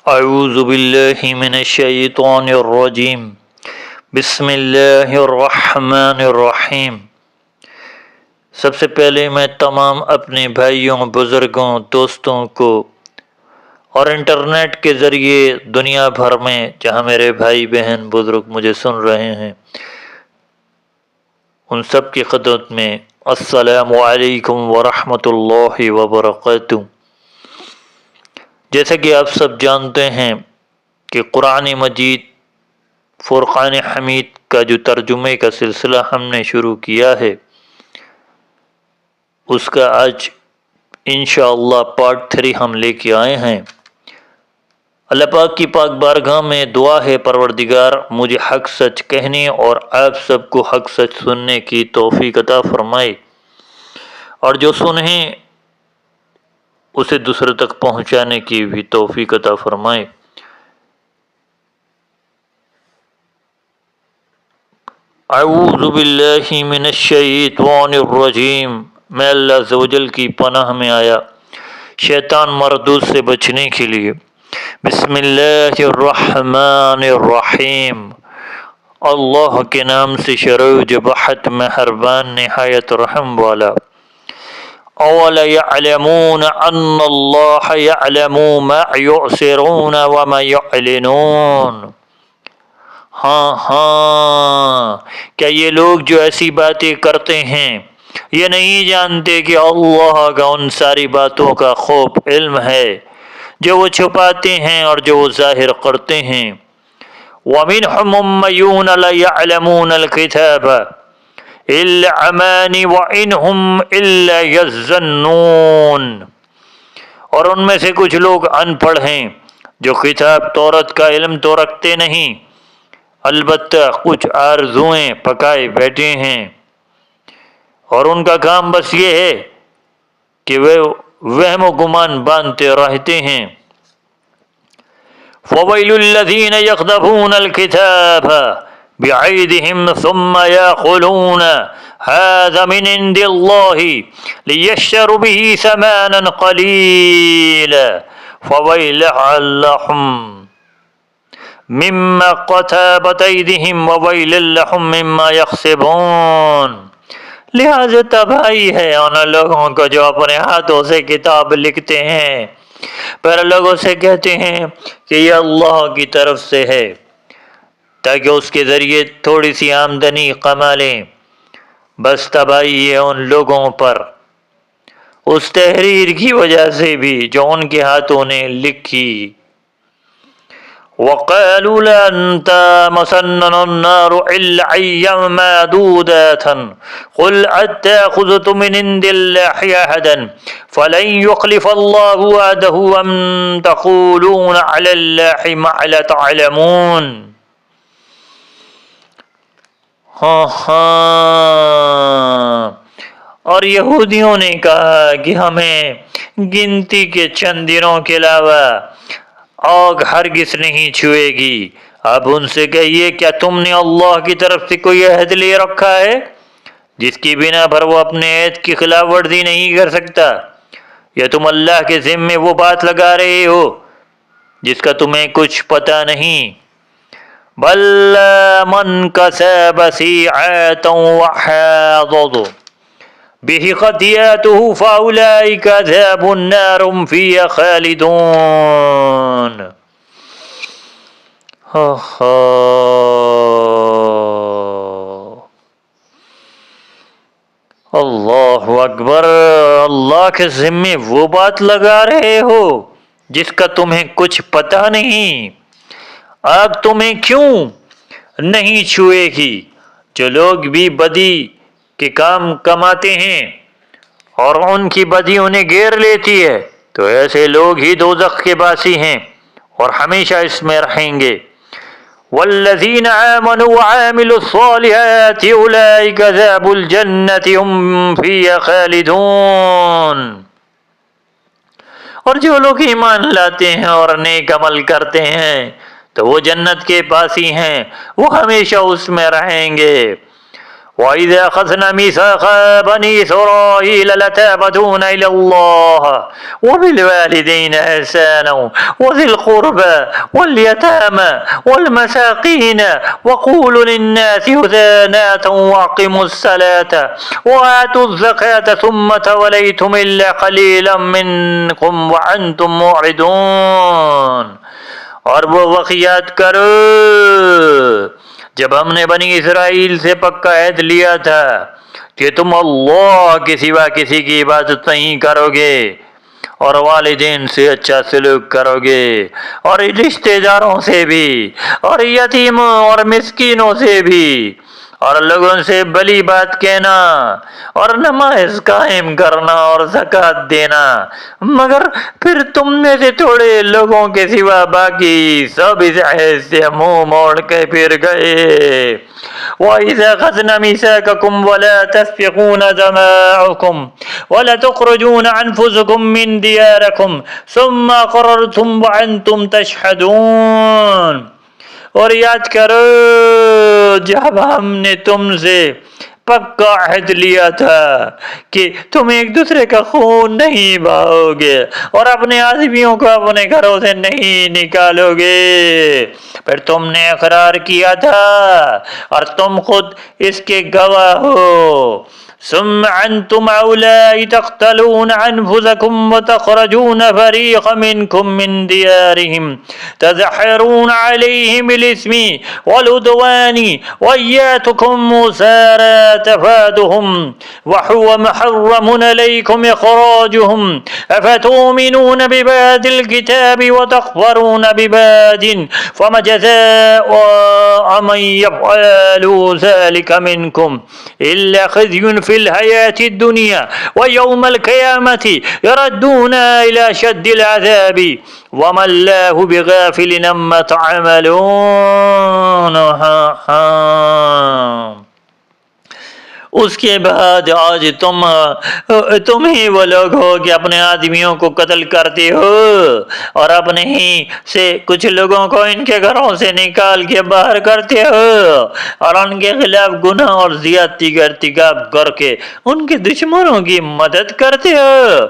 اعوذ باللہ من الشیطان الرجیم بسم اللہ الرحمن الرحیم۔ سب سے پہلے میں تمام اپنے بھائیوں، بزرگوں، دوستوں کو اور انٹرنیٹ کے ذریعے دنیا بھر میں جہاں میرے بھائی بہن بزرگ مجھے سن رہے ہیں، ان سب کی خدمت میں السلام علیکم ورحمۃ اللہ وبرکاتہ۔ جیسا کہ آپ سب جانتے ہیں کہ قرآن مجید فرقان حمید کا جو ترجمے کا سلسلہ ہم نے شروع کیا ہے، اس کا آج انشاءاللہ پارٹ 3 ہم لے کے آئے ہیں۔ اللہ پاک کی پاک بارگاہ میں دعا ہے، پروردگار مجھے حق سچ کہنے اور آپ سب کو حق سچ سننے کی توفیق عطا فرمائے، اور جو سنیں اسے دوسرے تک پہنچانے کی بھی توفیق عطا فرمائے۔ اعوذ باللہ من الشیطان الرجیم، میں اللہ عز و جل کی پناہ میں آیا شیطان مردود سے بچنے کے لیے۔ بسم اللہ الرحمن الرحیم، اللہ کے نام سے شروع جو بہت مہربان نہایت رحم والا۔ اول یعلمون ان اللہ یعلم ما یعسرون وما یعلنون۔ ہاں، کیا یہ لوگ جو ایسی باتیں کرتے ہیں یہ نہیں جانتے کہ اللہ کا ان ساری باتوں کا خوب علم ہے جو وہ چھپاتے ہیں اور جو وہ ظاہر کرتے ہیں۔ وَمِنْهُمْ أُمَّيُّونَ لَا يَعْلَمُونَ الْكِتَابَ الْأَمَانِ وَإِنْهُمْ إِلَّا يَظُنُّونَ۔ اور ان میں سے کچھ لوگ ان پڑھ ہیں جو کتاب تورات کا علم تو رکھتے نہیں، البتہ کچھ آرزوئیں پکائے بیٹھے ہیں، اور ان کا کام بس یہ ہے کہ وہ وہم و گمان باندھتے رہتے ہیں۔ فَوَيْلُ الَّذِينَ يَكْتُبُونَ الْكِتَابَ بِأَيْدِيهِمْ ثُمَّ يَقُولُونَ هَذَا مِنْ عِنْدِ اللَّهِ لِيَشْتَرُوا بِهِ ثَمَنًا قَلِيلًا فَوَيْلٌ لَهُمْ مِمَّا كَتَبَتْ أَيْدِيهِمْ وَوَيْلٌ لَهُمْ مِمَّا يَكْسِبُونَ۔ لہذا تباہی ہے ان لوگوں کو جو اپنے ہاتھوں سے کتاب لکھتے ہیں پھر لوگوں سے کہتے ہیں کہ یہ اللہ کی طرف سے ہے، تاکہ اس کے ذریعے تھوڑی سی آمدنی کما لیں۔ بس تباہی ہے ان لوگوں پر اس تحریر کی وجہ سے بھی جو ان کے ہاتھوں نے لکھی۔ وَقَالُوا لَن تَمَسَّنَّا النَّارُ إِلَّا أَيَّامًا مَّعْدُودَةً قُلْ أَتَّخَذْتُم مِّنْ عِندِ اللَّهِ عَهْدًا فَلَن يُخْلِفَ اللَّهُ وَعْدَهُ أَمْ تَقُولُونَ عَلَى اللَّهِ مَا لَا تَعْلَمُونَ۔ اور یہودیوں نے کہا کہ ہمیں گنتی کے چند دنوں کے علاوہ آگ ہرگز نہیں چھوئے گی۔ اب ان سے کہیے، کیا تم نے اللہ کی طرف سے کوئی عہد لے رکھا ہے جس کی بنا پر وہ اپنے عہد کی خلاف ورزی نہیں کر سکتا، یا تم اللہ کے ذمے وہ بات لگا رہے ہو جس کا تمہیں کچھ پتہ نہیں؟ بل من کسب سیئۃ وحاطت به خطیئته فاولئک اصحاب النار هم فیہا خالدون۔ اللہ اکبر، اللہ کے ذمے وہ بات لگا رہے ہو جس کا تمہیں کچھ پتہ نہیں۔ آگ تمہیں کیوں نہیں چھوئے گی؟ جو لوگ بھی بدی کے کام کماتے ہیں اور ان کی بدی انہیں گھیر لیتی ہے تو ایسے لوگ ہی دوزخ کے باسی ہیں اور ہمیشہ اس میں رہیں گے۔ والذین آمنوا وعاملوا الصالحات اولئک اصحاب الجنۃ هم فیہا خالدون۔ اور جو لوگ ایمان لاتے ہیں اور نیک عمل کرتے ہیں تو وہ جنت کے باسی ہیں، وہ ہمیشہ اس میں رہیں گے۔ وَإِذَا أَخَذْنَا مِيثَاقَ بَنِي إِسْرَائِيلَ لَتَعْبُدُونَ إِلَّا اللَّهَ وَبِالْوَالِدَيْنِ إِحْسَانًا وَذِي الْقُرْبَى وَالْيَتَامَى وَالْمَسَاكِينَ وَقُولُوا لِلنَّاسِ حُسْنًا وَأَقِيمُوا الصَّلَاةَ وَآتُوا الزَّكَاةَ ثُمَّ تَوَلَّيْتُمْ إِلَّا قَلِيلًا مِّنكُمْ وَأَنتُم مُّعْرِضُونَ۔ اور وہ وقت یاد کرو جب ہم نے بنی اسرائیل سے پکا عہد لیا تھا کہ تم اللہ کے سوا کسی کی عبادت نہیں کرو گے اور والدین سے اچھا سلوک کرو گے اور رشتہ داروں سے بھی اور یتیموں اور مسکینوں سے بھی اور لوگوں سے بھلی بات کہنا اور نماز قائم کرنا اور زکوٰۃ دینا، مگر پھر تم میں سے تھوڑے لوگوں کے سوا باقی سب اس عہد سے منہ موڑ کے پھر گئے۔ وَإِذَا أَخَذْنَا مِيثَاقَكُمْ وَلَا تَسْفِكُونَ دِمَاءَكُمْ وَلَا تُخْرِجُونَ أَنفُسَكُم مِّن دِيَارِكُمْ ثُمَّ أَقْرَرْتُمْ وَأَنتُمْ تَشْهَدُونَ۔ اور یاد کرو جب ہم نے تم سے پکا عہد لیا تھا کہ تم ایک دوسرے کا خون نہیں بہاؤ گے اور اپنے آدمیوں کو اپنے گھروں سے نہیں نکالو گے، پھر تم نے اقرار کیا تھا اور تم خود اس کے گواہ ہو۔ ثم أنتم هؤلاء تقتلون أنفسكم وتخرجون فريقا منكم من ديارهم تظاهرون عليهم بالإثم والعدوان وإياتكم أسارى تفادهم وهو محرم عليكم إخراجهم أفتؤمنون ببعض الكتاب وتكفرون ببعض فما جزاء من يفعل ذلك منكم إلا خزي في الحياة الدنيا ويوم القيامة يردون إلى أشد العذاب وما الله بغافل عما تعملون۔ اس کے بعد آج تم ہی وہ لوگ ہو کہ اپنے آدمیوں کو قتل کرتے ہو اور اپنے ہی سے کچھ لوگوں کو ان کے گھروں سے نکال کے باہر کرتے ہو اور ان کے خلاف گناہ اور زیادتی کا ارتکاب کر کے ان کے دشمنوں کی مدد کرتے ہو،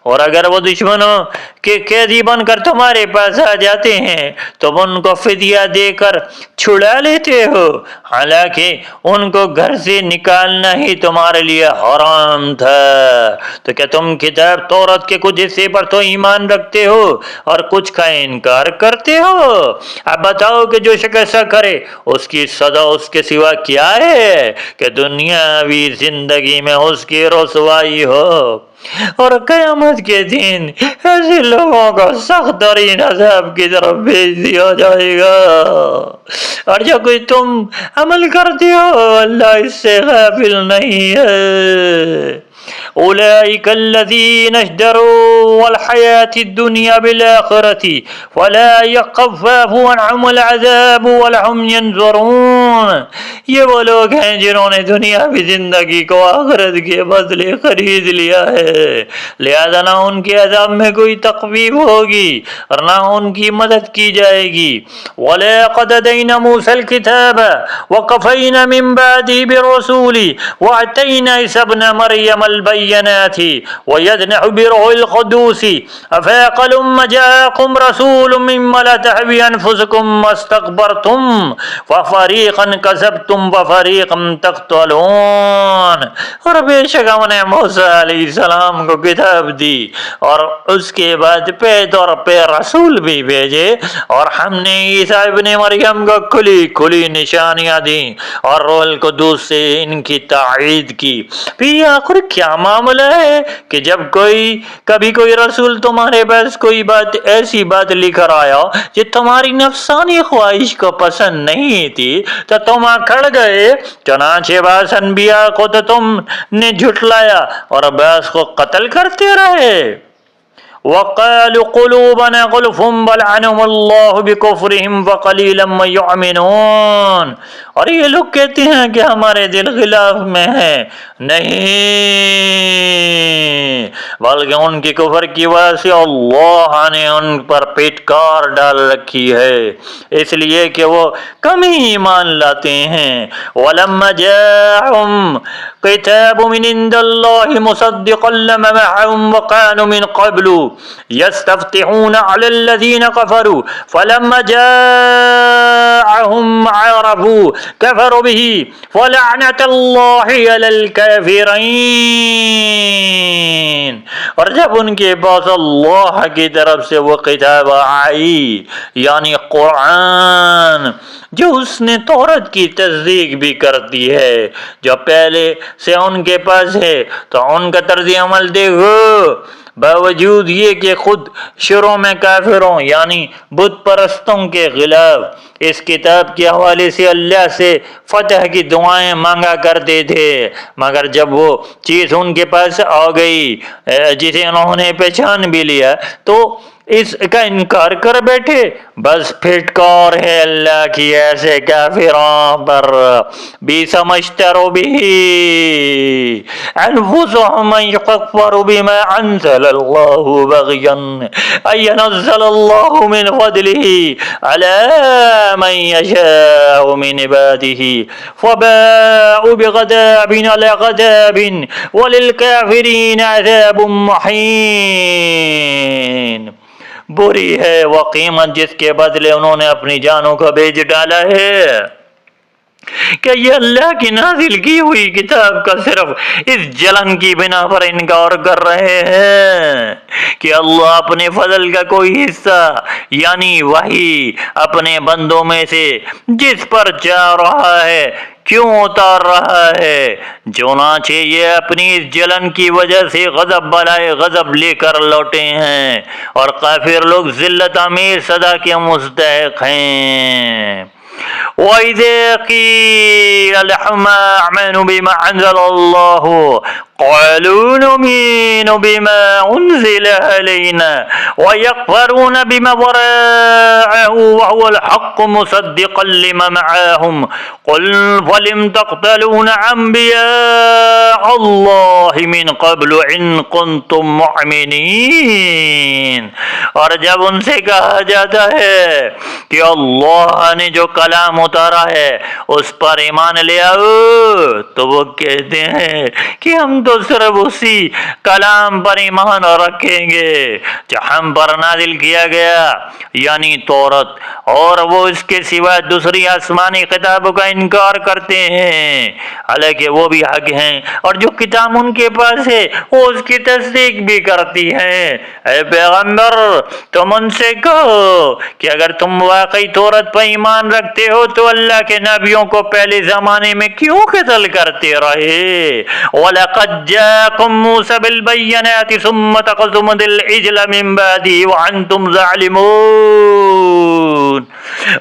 اور اگر وہ دشمنوں کے قیدی بن کر تمہارے پاس آ جاتے ہیں تم ان کو فدیہ دے کر چھڑا لیتے ہو، حالانکہ ان کو گھر سے نکالنا ہی تمہارے لیے حرام تھا۔ تو کیا تم کتاب تورات کے کچھ حصے پر تو ایمان رکھتے ہو اور کچھ کا انکار کرتے ہو؟ اب بتاؤ کہ جو شخص ایسا کرے اس کی سزا اس کے سوا کیا ہے کہ دنیاوی زندگی میں اس کی رسوائی ہو اور قیامت کے دن ایسے لوگوں کو سخت ترین عذاب کی طرف بھیج دیا جائے گا، اور جو کچھ تم عمل کرتے ہو اللہ اس سے غافل نہیں ہے۔ أولئك الذين اشتروا الحياة الدنيا بالآخرة فلا يخفف عنهم العذاب ولا هم ينظرون۔ یہ وہ لوگ ہیں جنہوں نے دنیاوی زندگی کو آخرت کے بدلے خرید لیا ہے، لہذا نہ ان کے عذاب میں کوئی تخفیف ہوگی اور نہ ان کی مدد کی جائے گی۔ وَلَقَدْ آتَيْنَا مُوسَى الْكِتَابَ وَقَفَيْنَا مِن بَعْدِهِ بِالرُّسُلِ وَآتَيْنَا عِيسَى ابْنَ مَرْيَمَ البينات ويدنح بروح القدوس أفأقلم جاءكم رسول مما لا تهوي أنفسكم واستكبرتم ففريقا كذبتم وفريقا تقتلون۔ اور بے شک ہم نے موسیٰ علیہ السلام کو کتاب دی اور اس کے بعد پے طور پہ رسول بھی بھیجے، اور ہم نے عیسیٰ ابن مریم کو کھلی نشانیاں دیں اور روح القدس سے ان کی تائید کی۔ پھر آخر کیا معاملہ ہے کہ جب کبھی کوئی رسول تمہارے پاس کوئی ایسی بات لے کر آیا جو تمہاری نفسانی خواہش کو پسند نہیں تھی تو تم اکڑ گئے، چنانچہ بعض انبیاء کو تو تم نے جھٹلایا اور بعض کو قتل کرتے رہے۔ وقالوا قلوبنا غلف بل عنهم الله بكفرهم فقليلا ما يؤمنون۔ اور یہ لوگ کہتے ہیں کہ ہمارے دل غلاف میں ہیں، نہیں، بلکہ ان کی کفر کی وجہ سے اللہ نے ان پر پھٹکار ڈال رکھی ہے، اس لیے کہ وہ کم ہی ایمان لاتے ہیں۔ وَلَمَّا جَاءَهُمْ كِتَابٌ مِّنْ عِندِ اللَّهِ مُصَدِّقًا لِّمَا مَعَهُمْ وَكَانُوا مِنْ قَبْلُ يَسْتَفْتِحُونَ عَلَى الَّذِينَ كَفَرُوا فَلَمَّا جَاءَهُمْ عَرَفُوا كَفَرُوا بِهِ فَلَعْنَةُ اللَّهِ عَلَى الْكَافِرِينَ۔ اور جب ان کے پاس اللہ کی طرف سے وہ کتاب آئی، یعنی قرآن، جو اس نے تورات کی تصدیق بھی کرتی ہے جو پہلے سے ان کے پاس ہے، تو ان کا طرز عمل دیکھو، باوجود یہ کہ خود شروع میں کافروں یعنی بت پرستوں کے خلاف اس کتاب کے حوالے سے اللہ سے فتح کی دعائیں مانگا کرتے تھے، مگر جب وہ چیز ان کے پاس آ گئی جسے انہوں نے پہچان بھی لیا تو اس کا انکار کر بیٹھے۔ بس پھٹکار ہے اللہ کی ایسے کافروں پر، بیس مشتروا به انفسهم ان يكفروا بما انزل الله بغيا ان ينزل الله من فضله على من يشاء من عباده فباءوا بغضب على غضب وللكافرين عذاب مهين۔ بری ہے وہ قیمت جس کے بدلے انہوں نے اپنی جانوں کو بیچ ڈالا ہے۔ کہ یہ اللہ کی نازل کی ہوئی کتاب کا صرف اس جلن کی بنا پر انکار کر رہے ہیں کہ اللہ اپنے فضل کا کوئی حصہ یعنی وحی اپنے بندوں میں سے جس پر چاہ رہا ہے کیوں اتار رہا ہے؟ چنانچہ یہ اپنی اس جلن کی وجہ سے غضب بالائے غضب لے کر لوٹے ہیں، اور کافر لوگ ذلت آمیز سزا کے مستحق ہیں۔ وَإِذَا قِيلَ لَهُمْ آمِنُوا بِمَا أَنزَلَ اللَّهُ قَالُوا نُؤْمِنُ بِمَا أُنزِلَ عَلَيْنَا وَيَكْفُرُونَ بِمَا وَرَاءَهُ وَهُوَ الْحَقُّ مُصَدِّقًا لِّمَا مَعَهُمْ قُلْ فَلِمَ تَقْتُلُونَ أَنبِيَاءَ اللَّهِ مِن قَبْلُ إِن كُنتُم مُّؤْمِنِينَ۔ اور جب ان سے کہا جاتا ہے کہ اللہ نے جو کلام اتارا ہے اس پر ایمان لے آؤ، تو وہ کہتے ہیں کہ ہم تو صرف اسی کلام پر ایمان رکھیں گے جو ہم پر نازل کیا گیا یعنی تورات، اور وہ اس کے سوا دوسری آسمانی کتابوں کا انکار کرتے ہیں، حالانکہ وہ بھی حق ہیں، اور جو کتاب ان کے پاس ہے وہ اس کی تصدیق بھی کرتی ہے۔ اے پیغمبر، تم ان سے کہو کہ اگر تم واقعی تورات پر ایمان رکھتے ہو تو اللہ کے نبیوں کو پہلے زمانے میں کیوں قتل کرتے رہے؟ وَلَقَدْ جَاءَكُم مُوسَىٰ بِالْبَيِّنَاتِ ثُمَّ اتَّخَذْتُمُ الْعِجْلَ مِن بَعْدِهِ وَأَنتُمْ ظَالِمُونَ۔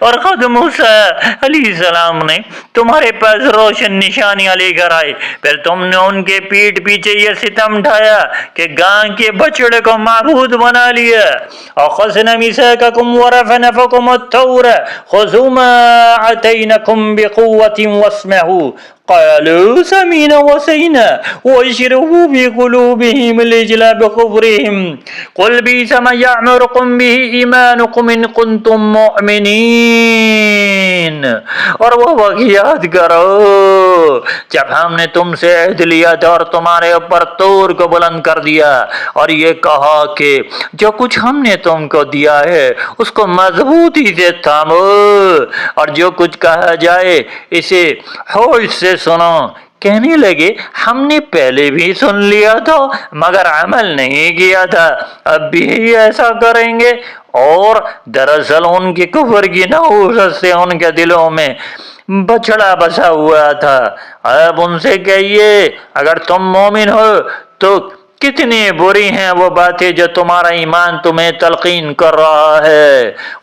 اور خود موسیٰ علیہ السلام نے تمہارے پاس روشن نشانیاں لے کر آئے، پھر تم نے ان کے پیٹ پیچھے یہ ستم ڈھایا کہ گاں کے بچڑے کو معبود بنا لیا۔ أَخَذْنَا مِيثَاقَكُمْ وَرَفَعْنَا فَوْقَكُمُ الطُّورَ خُذُوا مَا آتَيْنَاكُمْ بِقُوَّةٍ وَاسْمَعُوا قَالُوا سَمِعْنَا وَعَصَيْنَا وَأُشْرِبُوا فِي قُلُوبِهِمُ الْعِجْلَ بِكُفْرِهِمْ قُلْ بِئْسَ مَا يَأْمُرُكُم بِهِ إِيمَانُكُمْ إِن كُنتُم مُّؤْمِنِينَ۔ اور وہ وقت یاد کرو جب ہم نے تم سے عہد لیا تھا اور تمہارے اوپر طور کو بلند کر دیا، اور یہ کہا کہ جو کچھ ہم نے تم کو دیا ہے اس کو مضبوطی سے تھامو، اور جو کچھ کہا جائے اسے ہوش سے سنو۔ کہنے لگے ہم نے پہلے بھی سن لیا تھا مگر عمل نہیں کیا تھا، اب بھی ایسا کریں گے۔ اور دراصل ان کی کفر کی نحوست سے ان کے دلوں میں بچڑا بسا ہوا تھا۔ اب ان سے کہیے اگر تم مومن ہو تو کتنی بری ہیں وہ باتیں جو تمہارا ایمان تمہیں تلقین کر رہا ہے۔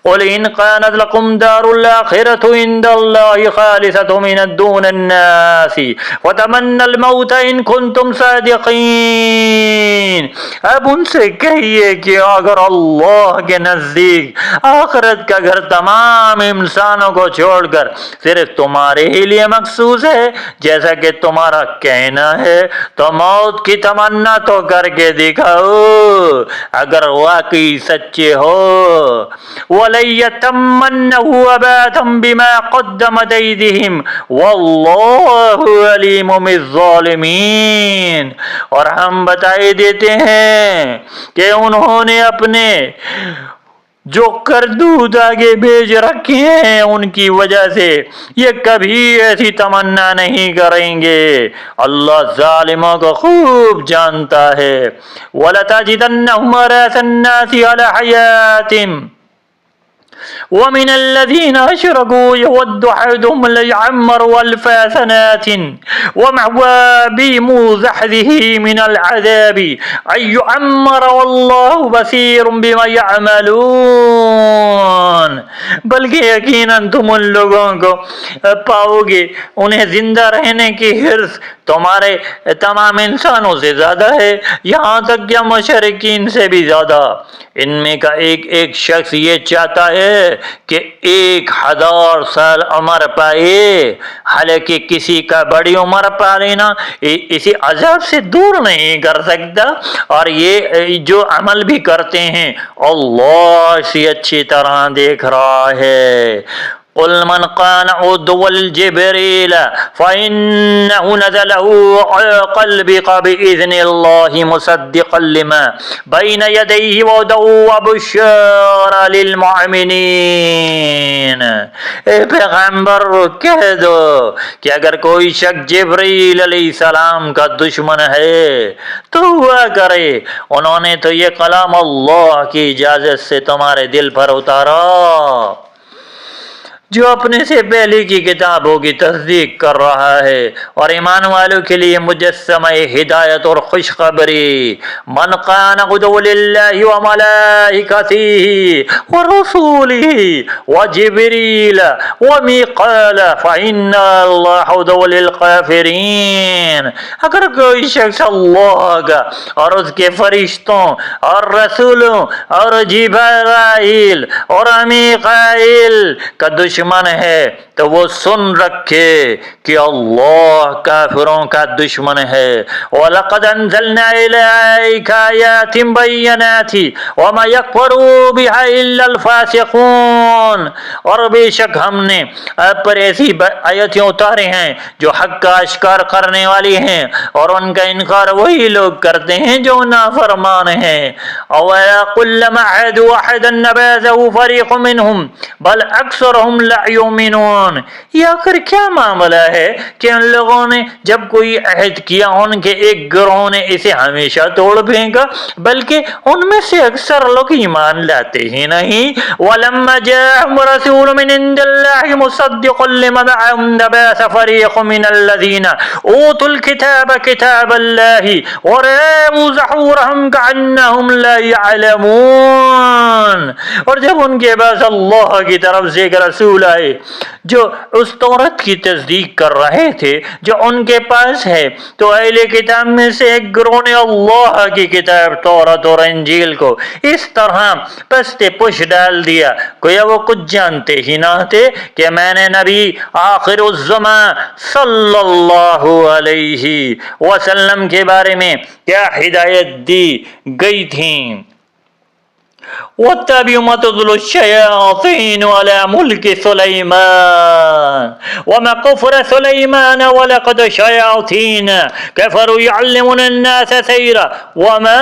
قُلْ إِنْ كَانَتْ لَكُمْ دَارُ الْآخِرَةُ عِندَ اللَّهِ خَالِصَةٌ مِنْ دُونِ النَّاسِ وَتَمَنَّوُا الْمَوْتَ إِنْ كُنْتُمْ صَادِقِينَ۔ الظالمین. اب ان سے کہیے کہ اگر اللہ کے نزدیک آخرت کا گھر تمام انسانوں کو چھوڑ کر صرف تمہارے ہی لیے مخصوص ہے جیسا کہ تمہارا کہنا ہے تو موت کی تمنا تو کر کے دکھاؤ اگر واقعی سچے ہو. وَلَيَتَمَّنَّهُ أَبَاتًا بِمَا قَدَّمَتْ أَيْدِيهِمْ وَاللَّهُ عَلِيمٌ بِالظَّالِمِينَ. اور ہم بتائی دیتے ہیں کہ انہوں نے اپنے جو کردود آگے بھیج رکھے ہیں ان کی وجہ سے یہ کبھی ایسی تمنا نہیں کریں گے. اللہ ظالموں کو خوب جانتا ہے. وَلَتَجِدَنَّهُمْ أَحْرَصَ النَّاسِ عَلَىٰ حَيَاةٍ ومن الذين أشركوا يود أحدهم ليعمر ألف سنة وما بمزحزحه من العذاب أن يعمر والله بصير بما يعملون. بلکہ یقیناً تم ان لوگوں کو پاؤ گے انہیں زندہ رہنے کی حرص تمہارے تمام انسانوں سے زیادہ ہے یہاں تک کہ مشرکین سے بھی زیادہ. ان میں کا ایک ایک شخص یہ چاہتا ہے کہ 1000 سال عمر پائے حالانکہ کسی کا بڑی عمر پا لینا اسی عذاب سے دور نہیں کر سکتا. اور یہ جو عمل بھی کرتے ہیں اللہ سے اچھی طرح دیکھ رہا ہے. قل من كان عدوا لجبريل فإنه نزله على قلبك بإذن الله مصدقا لما بين يديه وهدى وبشرى للمؤمنين. اے پیغمبر کہہ دو کہ اگر کوئی شخص جبریل علیہ السلام کا دشمن ہے تو ہوا کرے انہوں نے تو یہ کلام اللہ کی اجازت سے تمہارے دل پر اتارا جو اپنے سے پہلے کی کتابوں کی تصدیق کر رہا ہے اور ایمان والوں کے لیے مجسمہ ہدایت اور خوشخبری. من كان عدوا لله وملائكته ورسوله وجبريل وميقال فإن الله عدو للكافرين. اگر کوئی شخص اللہ کا اور اس کے فرشتوں اور رسولوں اور جبرائیل اور میقائیل کا دشمن ہے تو وہ سن رکھے کہ اللہ کافروں کا دشمن ہے. وَلَقَدْ أَنزَلْنَا إِلَيْكَ آيَاتٍ بَيِّنَاتٍ وَمَا يَكْفُرُ بِهَا إِلَّا الْفَاسِقُونَ. اور بے شک ہم نے آپ پر ایسی آیتیں اتارے ہیں جو حق کا اشکار کرنے والی ہیں اور ان کا انکار وہی لوگ کرتے ہیں جو نافرمان ہیں. أَوَلَا كُلَّمَا عَاهَدُوا أَحَدًا نَبَذَهُ فَرِيقٌ مِّنْهُمْ بَلْ أَكْثَرُهُمْ لَا يُؤْمِنُونَ. یا پھر کیا معاملہ ہے کہ ان لوگوں نے جب کوئی عہد کیا ان کے ایک گروہ نے اسے ہمیشہ توڑ پھینکا بلکہ ان میں سے اکثر لوگ ایمان لاتے ہی نہیں. وَلَمَّا جَاءَهُمْ رَسُولٌ مِّنْ عِندِ اللَّهِ مُصَدِّقٌ لِّمَا مَعَهُمْ نَبَذَ فَرِيقٌ مِّنَ الَّذِينَ أُوتُوا الْكِتَابَ كِتَابَ اللَّهِ وَرَاءَ ظُهُورِهِمْ كَأَنَّهُمْ لَا يَعْلَمُونَ. اور جب ان کے پاس اللہ کی طرف سے ایک رسول آئے جو اس تورات کی تصدیق کر رہے تھے جو ان کے پاس ہے تو اہل کتاب میں سے ایک گروہ نے اللہ کی کتاب تورات اور انجیل کو اس طرح پست پش ڈال دیا گویا وہ کچھ جانتے ہی نہ تھے کہ میں نے نبی آخر الزمان صلی اللہ علیہ وسلم کے بارے میں کیا ہدایت دی گئی تھیں. واتبعوا ما تتلو الشياطين على ملك سليمان وما كفر سليمان ولقد الشياطين كفروا يعلمون الناس سحرا وما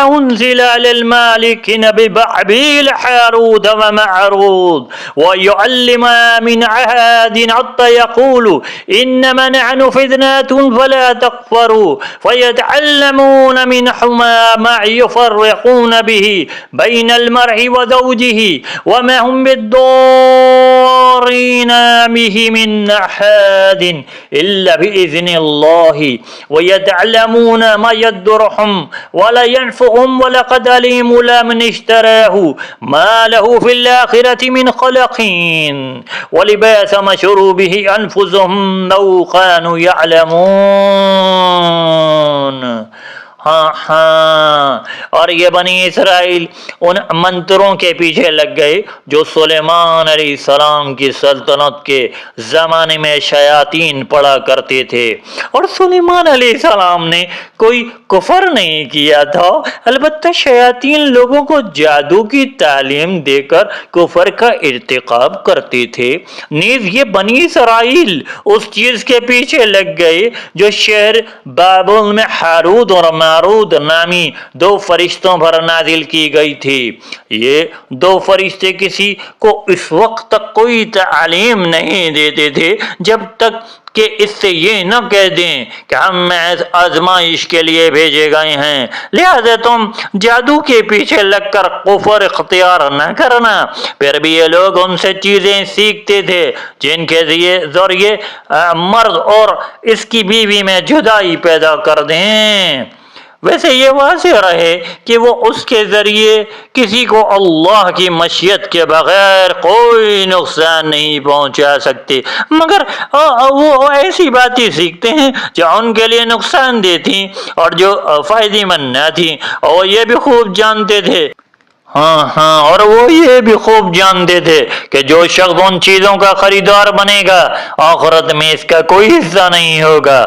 أنزل على الملكين ببابل هاروت وماروت ويعلما من عهد حتى يقولوا إنما نحن فتنة فلا تكفروا فيتعلمون منهما ما يفرقون به بين المرء وزوجه وما هم بالضارين به من أحد إلا بإذن الله ويتعلمون ما يضرهم ولا ينفعهم ولقد علموا لمن اشتراه ما له في الآخرة من خلاق ولبئس ما شروا به أنفسهم لو كانوا يعلمون. ہاں ہاں، اور یہ بنی اسرائیل ان منتروں کے پیچھے لگ گئے جو سلیمان علیہ السلام کی سلطنت کے زمانے میں شیاطین پڑھا کرتے تھے، اور سلیمان علیہ السلام نے کوئی کفر نہیں کیا تھا، البتہ شیاطین لوگوں کو جادو کی تعلیم دے کر کفر کا ارتکاب کرتے تھے۔ نیز یہ بنی اسرائیل اس چیز کے پیچھے لگ گئے جو شہر بابل میں ہاروت اور ماروت نامی دو فرشتوں پر نازل کی گئی تھی۔ یہ دو فرشتے کسی کو اس وقت تک کوئی تعلیم نہیں دیتے تھے جب تک کہ اس سے یہ نہ کہہ دیں کہ ہم محض آزمائش کے لیے بھیجے گئے ہیں، لہذا تم جادو کے پیچھے لگ کر کفر اختیار نہ کرنا۔ پھر بھی یہ لوگ ان سے چیزیں سیکھتے تھے جن کے ذریعے مرد اور اس کی بیوی میں جدائی پیدا کر دیں۔ ویسے یہ واضح رہے کہ وہ اس کے ذریعے کسی کو اللہ کی مشیت کے بغیر کوئی نقصان نہیں پہنچا سکتے، مگر وہ ایسی باتیں سیکھتے ہیں جو ان کے لیے نقصان دہ تھیں اور جو فائدہ مند نہ تھیں، اور یہ بھی خوب جانتے تھے اور وہ یہ بھی خوب جانتے تھے کہ جو شخص ان چیزوں کا خریدار بنے گا آخرت میں اس کا کوئی حصہ نہیں ہوگا،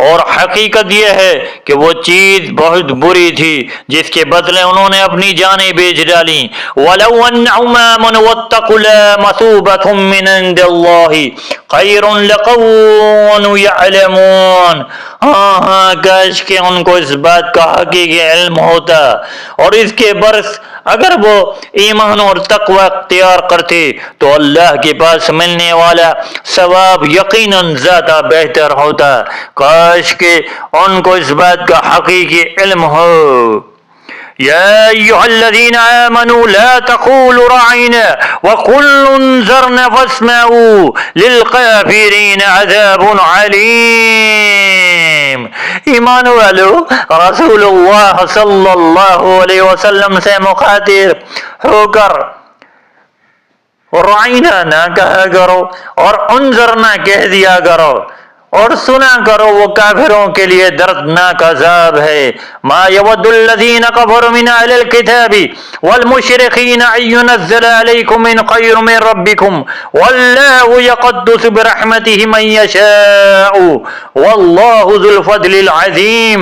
اور حقیقت یہ ہے کہ وہ چیز بہت بری تھی جس کے بدلے انہوں نے اپنی جانیں بیچ ڈالیں۔ وَلَوْ أَنَّهُمْ آمَنُوا وَاتَّقُوا لَمَثُوبَةٌ مِّنْ عِندِ اللَّهِ خَيْرٌ لَوْ كَانُوا يَعْلَمُونَ۔ کاش کہ ان کو اس بات کا حقیقی علم ہوتا، اور اس کے برعکس اگر وہ ایمان اور تقوی اختیار کرتے تو اللہ کے پاس ملنے والا ثواب یقیناً زیادہ بہتر ہوتا۔ کاش کہ ان کو اس بات کا حقیقی علم ہو۔ یا ایھا الذین آمنوا لا تقولوا راعنا وقولوا انظرنا واسمعوا للکافرین عذاب علیم۔ ایمان والو، رسول اللہ صلی اللہ علیہ وسلم سے مخاطب ہو کر راعنا نہ کہا کرو اور انظرنا کہہ دیا کرو، اور سنا کرو وہ کافروں کے لیے دردناک عذاب ہے۔ ما یود الذین کفروا من اہل الکتاب والمشرکین ان ینزل علیکم من خیر من ربکم واللہ یقتص برحمتہ من یشاء واللہ ذو الفضل العظیم۔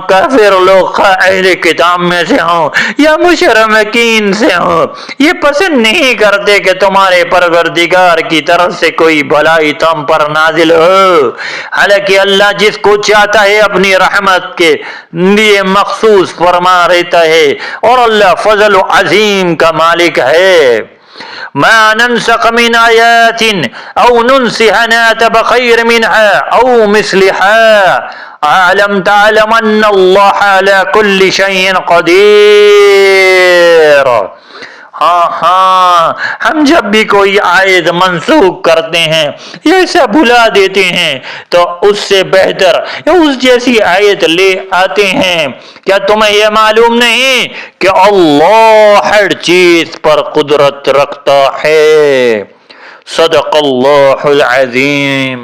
کافر لوگ اہل کتاب میں سے ہوں یا مشرکین سے ہوں، یہ پسند نہیں کرتے کہ تمہارے پروردگار کی طرف سے کوئی بھلائی تم پر نازل ہو، حالانکہ اللہ جس کو چاہتا ہے اپنی رحمت کے لیے مخصوص فرما دیتا ہے، اور اللہ فضل عظیم کا مالک ہے۔ ما ننسخ من آیات او ننسها نأت بخیر منها او مثلها تعلم ان اللہ علی کل شیء قدیر۔ ہم جب بھی کوئی آیت منسوخ کرتے ہیں یا اسے بھلا دیتے ہیں تو اس سے بہتر یا اس جیسی آیت لے آتے ہیں۔ کیا تمہیں یہ معلوم نہیں کہ اللہ ہر چیز پر قدرت رکھتا ہے؟ صدق اللہ العظیم۔